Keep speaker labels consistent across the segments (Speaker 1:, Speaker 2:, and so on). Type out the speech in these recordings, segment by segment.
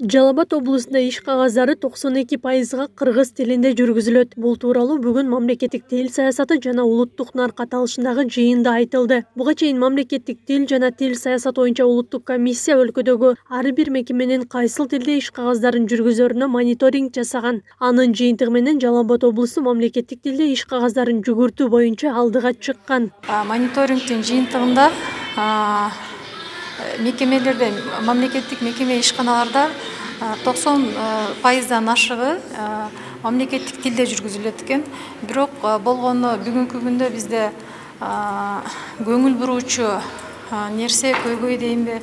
Speaker 1: Жалал Абад облусунда иш кагаздары 92%га кыргыз тилинде жүргүзүлөт. Бул тууралуу бүгүн мамлекеттик тил саясаты жана улуттук нарк аталышындагы жыйында айтылды. Буга чейин мамлекеттик тил жана тил саясаты боюнча улуттук комиссия өлкөдөгү ар бир мекеменин кайсыл тилде иш кагаздарын жүргүзөрүнө мониторинг жасаган. Анын жыйынтыгы менен Жалал Абад облусу мамлекеттик тилде иш кагаздарын жүгүртүү боюнча алдыга чыккан.
Speaker 2: Мониторингдин жыйынтыгында мекемелерде, мамлекеттик мекеме ишканаларда 90%дан ашыгы мамлекеттик тилде жүргүзүлөт экен. Бирок болгону бүгүнкү күндө бизде көңүл буруучу нерсе көйгөй дейинби,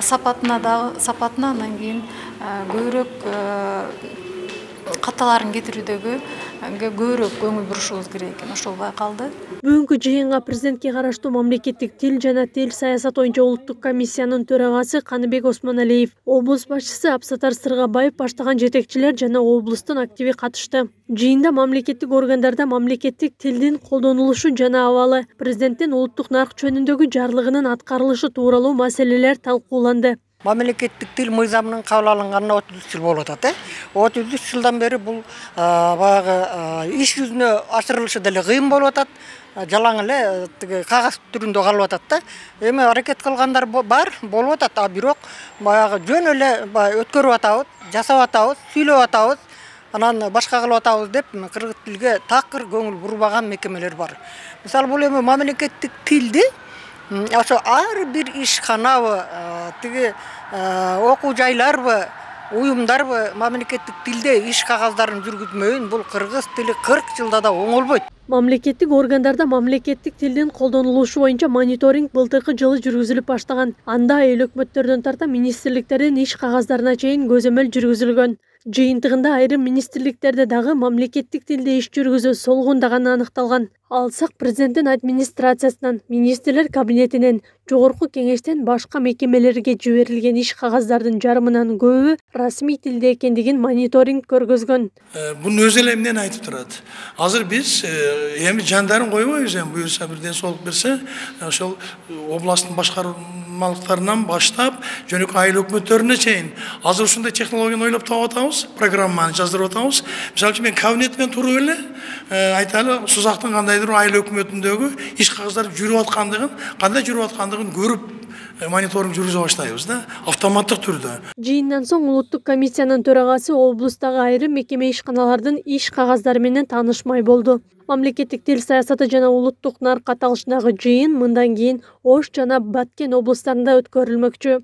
Speaker 2: сапатына анан кийин көбүрөөк каталарын кетирүүдөгү көбүрөөк көңүл бурушубуз керек экен, ошол байкалды.
Speaker 1: Бүгүнкү жыйынга президентке караштуу мамлекеттик тил жана тил саясаты боюнча улуттук комиссиянын төрагасы Каныбек Осмоналиев, облус башчысы Абсатар Сыргабаев баштаган жетекчилер жана облустун активи катышты. Жыйында мамлекеттик органдарда мамлекеттик тилдин колдонулушу жана абалы, президенттин улуттук нарк жөнүндөгү жарлыгынын аткарылышы тууралуу маселелер талкууланды.
Speaker 3: Мамлекеттик тил мыйзамынын кабыл алынганына 33 жыл болуп атат. 33 жылдан бери бул баягы иш жүзүнө ашырылышы деле кыйын болуп атат. Жалаң эле кагаз түрүндө калып атат да. Эми аракет кылгандар бар, болуп атат, а бирок баягы жөн эле өткөрүп атабыз, жасап атабыз, сүйлөп атабыз, анан башка кылып атабыз деп кыргыз тилге такыр көңүл бурбаган мекемелер бар. Мисалы бул эми мамлекеттик тилди ошо ар бир ишканабы, окуу жайларбы, уюмдарбы мамлекеттик тилде иш кагаздарын жүргүзмөйүн, бул кыргыз тили 40 жылда да оңолбойт.
Speaker 1: Мамлекеттик органдарда мамлекеттик тилдин колдонулушу боюнча мониторинг былтыркы жылы жүргүзүлүп баштаган. Анда айыл өкмөттөрдөн тарта министрликтердин иш кагаздарына чейин көзөмөл жүргүзүлгөн. Жыйынтыгында айрым министрликтерде дагы мамлекеттик тилде иш жүргүзүү солгундаганы аныкталган. Алсак президенттин администрациясынан, министрлер кабинетинен, жогорку кеңештен башка мекемелерге жиберилген иш кагаздардын жарымынан көбү расмий тилде экендигин мониторинг көргөзгөн.
Speaker 4: Бунун өзү эле эмнени айтып турат? Азыр биз эми жандарын койбойбуз, буюрса бирден соолук берсе, ошол областтын башкармалыктарынан баштап, жөнөкөй айыл өкмөттөрүнө чейин азыр ушундай технологияны ойлоп таап атабыз, программаны жаздырып атабыз. Мисалы үчүн мен кабинетмен туруп эле айталы, Сузактын кандайдыр айыл өкмөтүндөгү иш кагаздары жүрүп аткандыгын, кандай жүрүп аткандыгын көрүп мониторинг жүргүзө баштайбыз да, автоматтык түрдө.
Speaker 1: Жыйындан соң улуттук комиссиянын төрагасы облустагы айрым мекеме ишканалардын иш кагаздары менен таанышмай болду. Мамлекеттик тил саясаты жана улуттук нарк аталышындагы жыйын мындан кийин Ош жана Баткен облустарында өткөрүлмөкчү.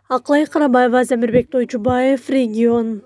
Speaker 1: Аклай Карабаева, Замирбек Тойчубаев, Регион.